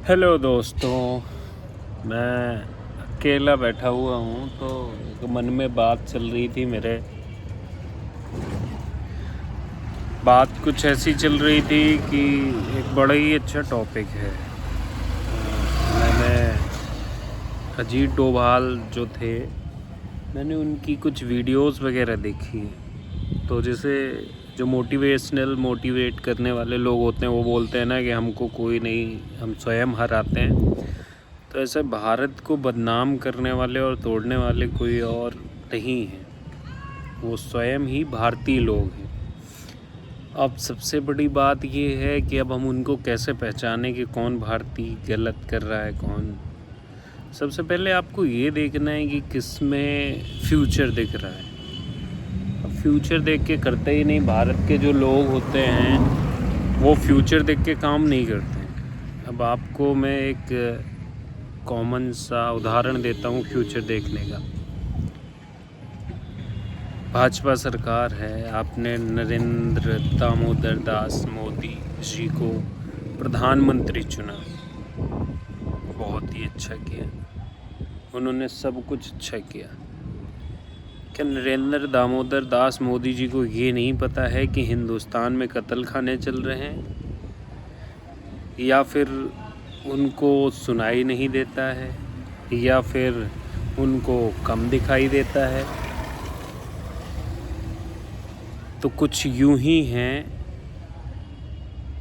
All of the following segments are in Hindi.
हेलो दोस्तों, मैं अकेला बैठा हुआ हूँ तो एक मन में बात चल रही थी मेरे। बात कुछ ऐसी चल रही थी कि एक बड़ा ही अच्छा टॉपिक है। मैंने अजीत डोभाल जो थे, मैंने उनकी कुछ वीडियोस वगैरह देखी। तो जैसे जो मोटिवेट करने वाले लोग होते हैं वो बोलते हैं ना कि हमको कोई नहीं, हम स्वयं हराते हैं। तो ऐसे भारत को बदनाम करने वाले और तोड़ने वाले कोई और नहीं हैं, वो स्वयं ही भारतीय लोग हैं। अब सबसे बड़ी बात ये है कि अब हम उनको कैसे पहचानें कि कौन भारतीय गलत कर रहा है, कौन। सबसे पहले आपको ये देखना है कि किस में फ्यूचर दिख रहा है। अब फ्यूचर देख के करते ही नहीं, भारत के जो लोग होते हैं वो फ्यूचर देख के काम नहीं करते हैं। अब आपको मैं एक कॉमन सा उदाहरण देता हूँ फ्यूचर देखने का। भाजपा सरकार है, आपने नरेंद्र दामोदर दास मोदी जी को प्रधानमंत्री चुना, बहुत ही अच्छा किया, उन्होंने सब कुछ अच्छा किया। क्या नरेंद्र दामोदर दास मोदी जी को ये नहीं पता है कि हिंदुस्तान में कत्ल खाने चल रहे हैं, या फिर उनको सुनाई नहीं देता है, या फिर उनको कम दिखाई देता है? तो कुछ यूं ही हैं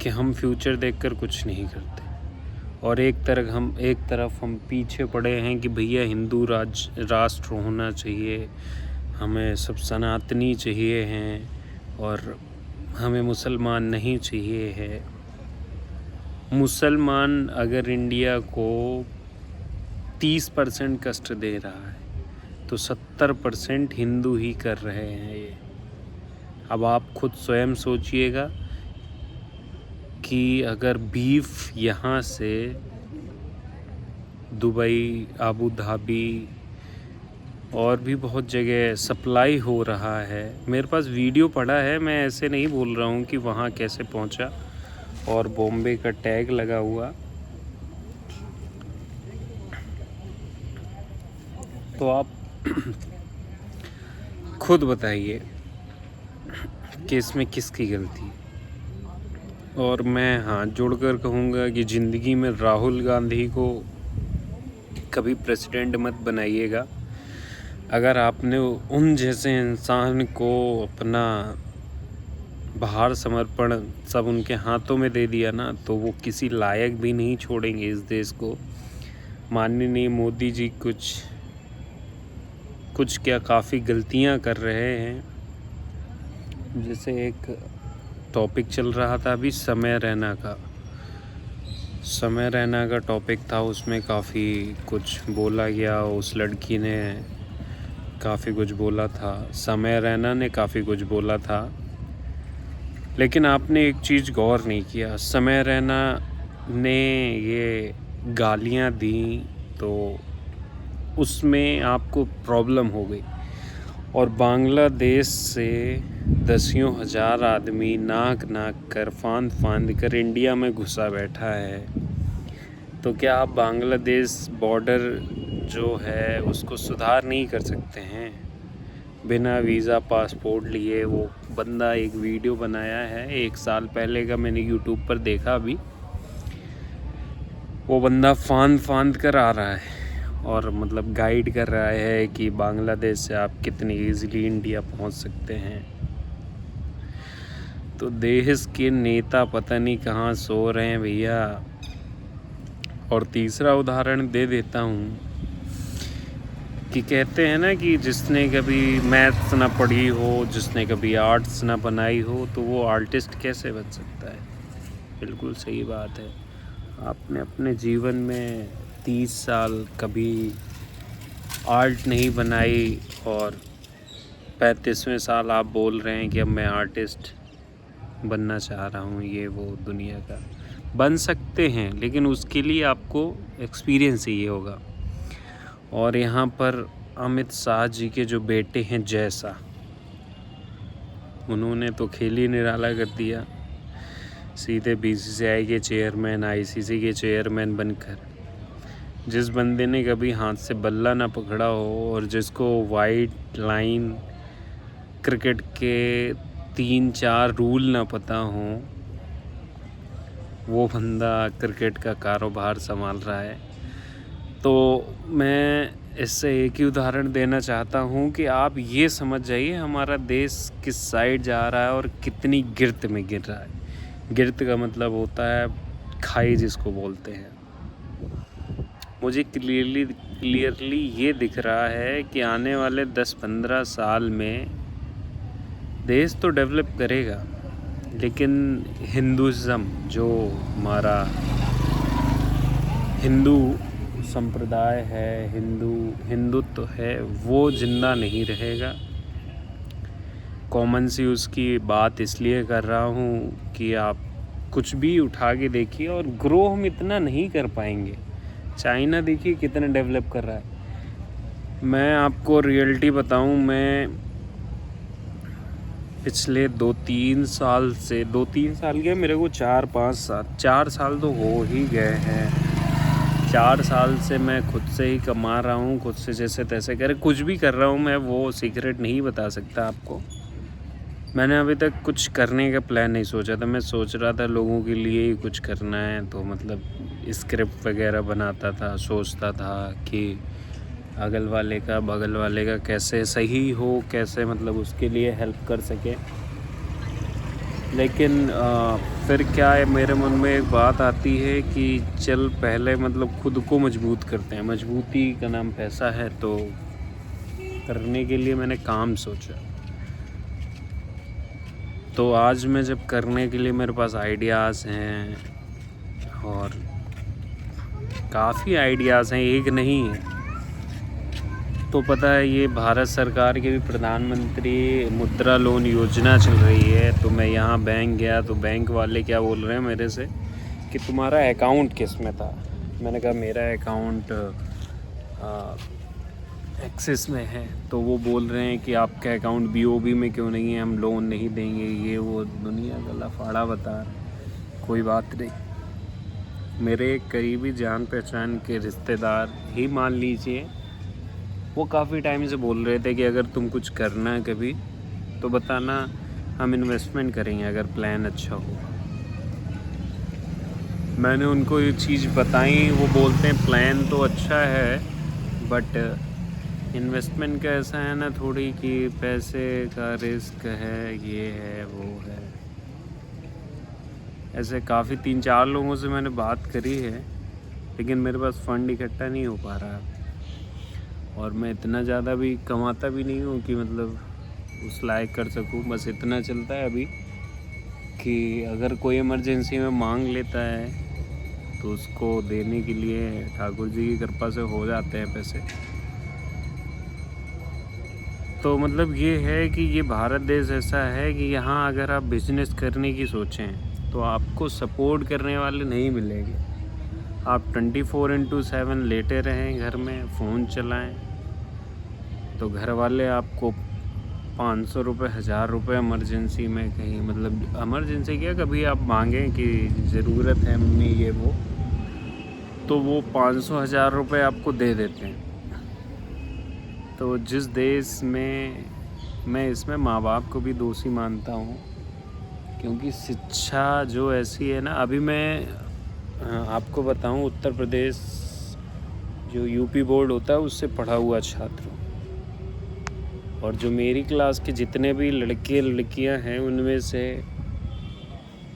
कि हम फ्यूचर देखकर कुछ नहीं करते, और एक तरफ हम पीछे पड़े हैं कि भैया हिंदू राष्ट्र होना चाहिए, हमें सब सनातनी चाहिए हैं, और हमें मुसलमान नहीं चाहिए है। मुसलमान अगर इंडिया को 30% कष्ट दे रहा है तो 70% हिंदू ही कर रहे हैं ये। अब आप खुद स्वयं सोचिएगा कि अगर बीफ यहाँ से दुबई, अबू धाबी और भी बहुत जगह सप्लाई हो रहा है, मेरे पास वीडियो पड़ा है, मैं ऐसे नहीं बोल रहा हूँ कि वहाँ कैसे पहुँचा, और बॉम्बे का टैग लगा हुआ, तो आप खुद बताइए कि इसमें किसकी गलती है। और मैं हाथ जोड़कर कहूँगा कि ज़िंदगी में राहुल गांधी को कभी प्रेसिडेंट मत बनाइएगा। अगर आपने उन जैसे इंसान को अपना भार समर्पण सब उनके हाथों में दे दिया ना, तो वो किसी लायक भी नहीं छोड़ेंगे इस देश को। माननीय मोदी जी कुछ क्या काफ़ी गलतियां कर रहे हैं। जैसे एक टॉपिक चल रहा था अभी समय रैना का टॉपिक था, उसमें काफ़ी कुछ बोला गया, उस लड़की ने काफ़ी कुछ बोला था, समय रैना ने काफ़ी कुछ बोला था, लेकिन आपने एक चीज़ गौर नहीं किया। समय रैना ने ये गालियां दी तो उसमें आपको प्रॉब्लम हो गई, और बांग्लादेश से दसियों हज़ार आदमी नाक कर फांद कर इंडिया में घुसा बैठा है। तो क्या आप बांग्लादेश बॉर्डर जो है उसको सुधार नहीं कर सकते हैं? बिना वीज़ा पासपोर्ट लिए वो बंदा एक वीडियो बनाया है, 1 साल पहले का, मैंने यूट्यूब पर देखा अभी। वो बंदा फांद कर आ रहा है और मतलब गाइड कर रहा है कि बांग्लादेश से आप कितनी इजीली इंडिया पहुंच सकते हैं। तो देश के नेता पता नहीं कहाँ सो रहे हैं भैया। और तीसरा उदाहरण दे देता हूँ कि कहते हैं ना कि जिसने कभी मैथ्स ना पढ़ी हो, जिसने कभी आर्ट्स ना बनाई हो, तो वो आर्टिस्ट कैसे बन सकता है? बिल्कुल सही बात है। आपने अपने जीवन में 30 साल कभी आर्ट नहीं बनाई, और 35वें साल आप बोल रहे हैं कि अब मैं आर्टिस्ट बनना चाह रहा हूँ, ये वो दुनिया का। बन सकते हैं, लेकिन उसके लिए आपको एक्सपीरियंस चाहिए होगा। और यहाँ पर अमित शाह जी के जो बेटे हैं जैसा, उन्होंने तो खेल ही निराला कर दिया। सीधे बीसीसीआई के चेयरमैन, आईसीसी के चेयरमैन बनकर, जिस बंदे ने कभी हाथ से बल्ला ना पकड़ा हो और जिसको वाइट लाइन क्रिकेट के 3-4 रूल ना पता हो, वो बंदा क्रिकेट का कारोबार संभाल रहा है। तो मैं इससे एक ही उदाहरण देना चाहता हूँ कि आप ये समझ जाइए हमारा देश किस साइड जा रहा है और कितनी गिर्त में गिर रहा है। गिर्त का मतलब होता है खाई, जिसको बोलते हैं। मुझे क्लियरली ये दिख रहा है कि आने वाले 10-15 साल में देश तो डेवलप करेगा, लेकिन हिंदुज़म, जो हमारा हिंदू संप्रदाय है, हिंदुत्व है, वो जिंदा नहीं रहेगा। कॉमन सी उसकी बात इसलिए कर रहा हूँ कि आप कुछ भी उठा के देखिए और ग्रो हम इतना नहीं कर पाएंगे। चाइना देखिए कितना डेवलप कर रहा है। मैं आपको रियलिटी बताऊँ, मैं पिछले 2-3 साल से 2-3 साल के मेरे को 4-5 साल 4 साल तो हो ही गए हैं। 4 साल से मैं खुद से ही कमा रहा हूँ, खुद से जैसे तैसे करे कुछ भी कर रहा हूँ। मैं वो सीक्रेट नहीं बता सकता आपको। मैंने अभी तक कुछ करने का प्लान नहीं सोचा था। मैं सोच रहा था लोगों के लिए ही कुछ करना है, तो मतलब स्क्रिप्ट वगैरह बनाता था, सोचता था कि अगल वाले का बगल वाले का कैसे सही हो, कैसे मतलब उसके लिए हेल्प कर सके। लेकिन फिर क्या है, मेरे मन में एक बात आती है कि चल पहले मतलब खुद को मजबूत करते हैं। मजबूती का नाम पैसा है, तो करने के लिए मैंने काम सोचा। तो आज मैं जब करने के लिए मेरे पास आइडियाज़ हैं, और काफ़ी आइडियाज़ हैं, एक नहीं है। तो पता है ये भारत सरकार की भी प्रधानमंत्री मुद्रा लोन योजना चल रही है। तो मैं यहाँ बैंक गया तो बैंक वाले क्या बोल रहे हैं मेरे से कि तुम्हारा अकाउंट किस में था। मैंने कहा मेरा अकाउंट एक्सिस में है। तो वो बोल रहे हैं कि आपका अकाउंट बीओबी में क्यों नहीं है, हम लोन नहीं देंगे, ये वो दुनिया का लफाड़ा बता रहे। कोई बात नहीं, मेरे एक करीबी जान पहचान के रिश्तेदार ही मान लीजिए, वो काफ़ी टाइम से बोल रहे थे कि अगर तुम कुछ करना है कभी तो बताना, हम इन्वेस्टमेंट करेंगे अगर प्लान अच्छा हो। मैंने उनको ये चीज़ बताई, वो बोलते हैं प्लान तो अच्छा है बट इन्वेस्टमेंट का ऐसा है ना थोड़ी कि पैसे का रिस्क है, ये है वो है। ऐसे काफ़ी 3-4 लोगों से मैंने बात करी है, लेकिन मेरे पास फ़ंड इकट्ठा नहीं हो पा रहा है। और मैं इतना ज़्यादा भी कमाता भी नहीं हूँ कि मतलब उस लायक कर सकूँ। बस इतना चलता है अभी कि अगर कोई इमरजेंसी में मांग लेता है तो उसको देने के लिए ठाकुर जी की कृपा से हो जाते हैं पैसे। तो मतलब ये है कि ये भारत देश ऐसा है कि यहाँ अगर आप बिजनेस करने की सोचें तो आपको सपोर्ट करने वाले नहीं मिलेंगे। आप 24/7 लेटे रहें घर में, फ़ोन चलाएं, तो घर वाले आपको 500 रुपये, 1000 रुपये इमरजेंसी में कहीं, मतलब इमरजेंसी क्या, कभी आप मांगें कि ज़रूरत है मम्मी ये वो, तो वो 500-1000 रुपये आपको दे देते हैं। तो जिस देश में मैं इसमें माँ बाप को भी दोषी मानता हूँ, क्योंकि शिक्षा जो ऐसी है ना, अभी मैं आपको बताऊँ, उत्तर प्रदेश जो यूपी बोर्ड होता है उससे पढ़ा हुआ छात्र हूँ, और जो मेरी क्लास के जितने भी लड़के लड़कियां हैं उनमें से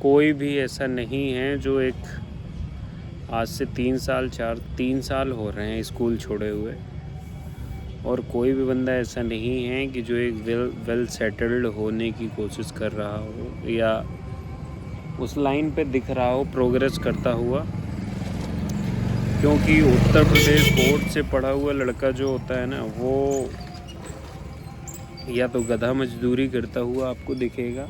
कोई भी ऐसा नहीं है जो एक आज से 3 साल हो रहे हैं स्कूल छोड़े हुए, और कोई भी बंदा ऐसा नहीं है कि जो एक वेल सेटल्ड होने की कोशिश कर रहा हो या उस लाइन पे दिख रहा हो प्रोग्रेस करता हुआ। क्योंकि उत्तर प्रदेश बोर्ड से पढ़ा हुआ लड़का जो होता है ना, वो या तो गधा मजदूरी करता हुआ आपको दिखेगा,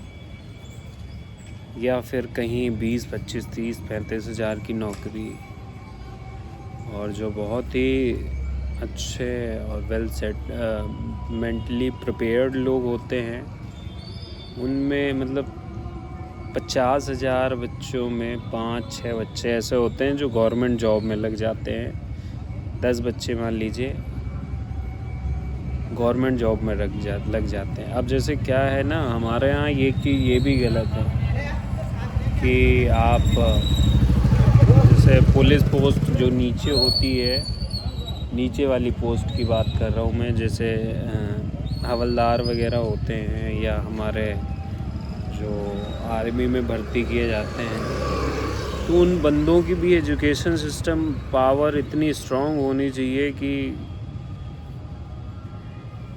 या फिर कहीं 20, 25, 30, 35 हज़ार की नौकरी। और जो बहुत ही अच्छे और वेल सेट मेंटली प्रिपेयर्ड लोग होते हैं, उनमें मतलब 50,000 बच्चों में 5-6 बच्चे ऐसे होते हैं जो गवर्नमेंट जॉब में लग जाते हैं। 10 बच्चे मान लीजिए गवर्नमेंट जॉब में लग जाते हैं। अब जैसे क्या है ना, हमारे यहाँ ये भी गलत है कि आप जैसे पुलिस पोस्ट जो नीचे होती है, नीचे वाली पोस्ट की बात कर रहा हूँ मैं, जैसे हवलदार वगैरह होते हैं या हमारे जो आर्मी में भर्ती किए जाते हैं, तो उन बंदों की भी एजुकेशन सिस्टम पावर इतनी स्ट्रॉन्ग होनी चाहिए कि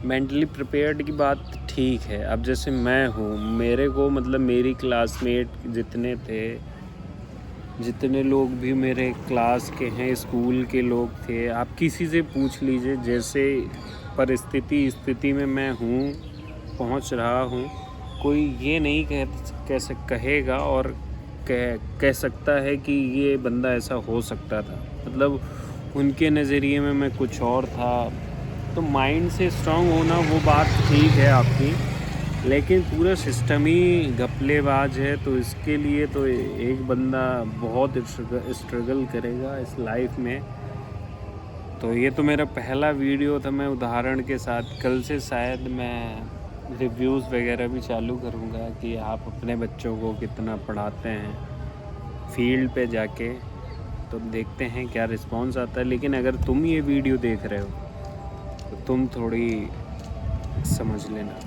मेंटली प्रिपेयर्ड की बात ठीक है। अब जैसे मैं हूँ, मेरे को मतलब मेरी क्लासमेट जितने थे, जितने लोग भी मेरे क्लास के हैं, स्कूल के लोग थे, आप किसी से पूछ लीजिए, जैसे स्थिति में मैं हूँ, पहुँच रहा हूँ, कोई ये नहीं कहेगा और कह सकता है कि ये बंदा ऐसा हो सकता था। मतलब उनके नज़रिए में मैं कुछ और था। तो माइंड से स्ट्रांग होना वो बात ठीक है आपकी, लेकिन पूरा सिस्टम ही घपलेबाज है। तो इसके लिए तो एक बंदा बहुत स्ट्रगल करेगा इस लाइफ में। तो ये तो मेरा पहला वीडियो था, मैं उदाहरण के साथ। कल से शायद मैं रिव्यूज़ वगैरह भी चालू करूँगा कि आप अपने बच्चों को कितना पढ़ाते हैं फील्ड पे जाके। तो देखते हैं क्या रिस्पॉन्स आता है। लेकिन अगर तुम ये वीडियो देख रहे हो तो तुम थोड़ी समझ लेना।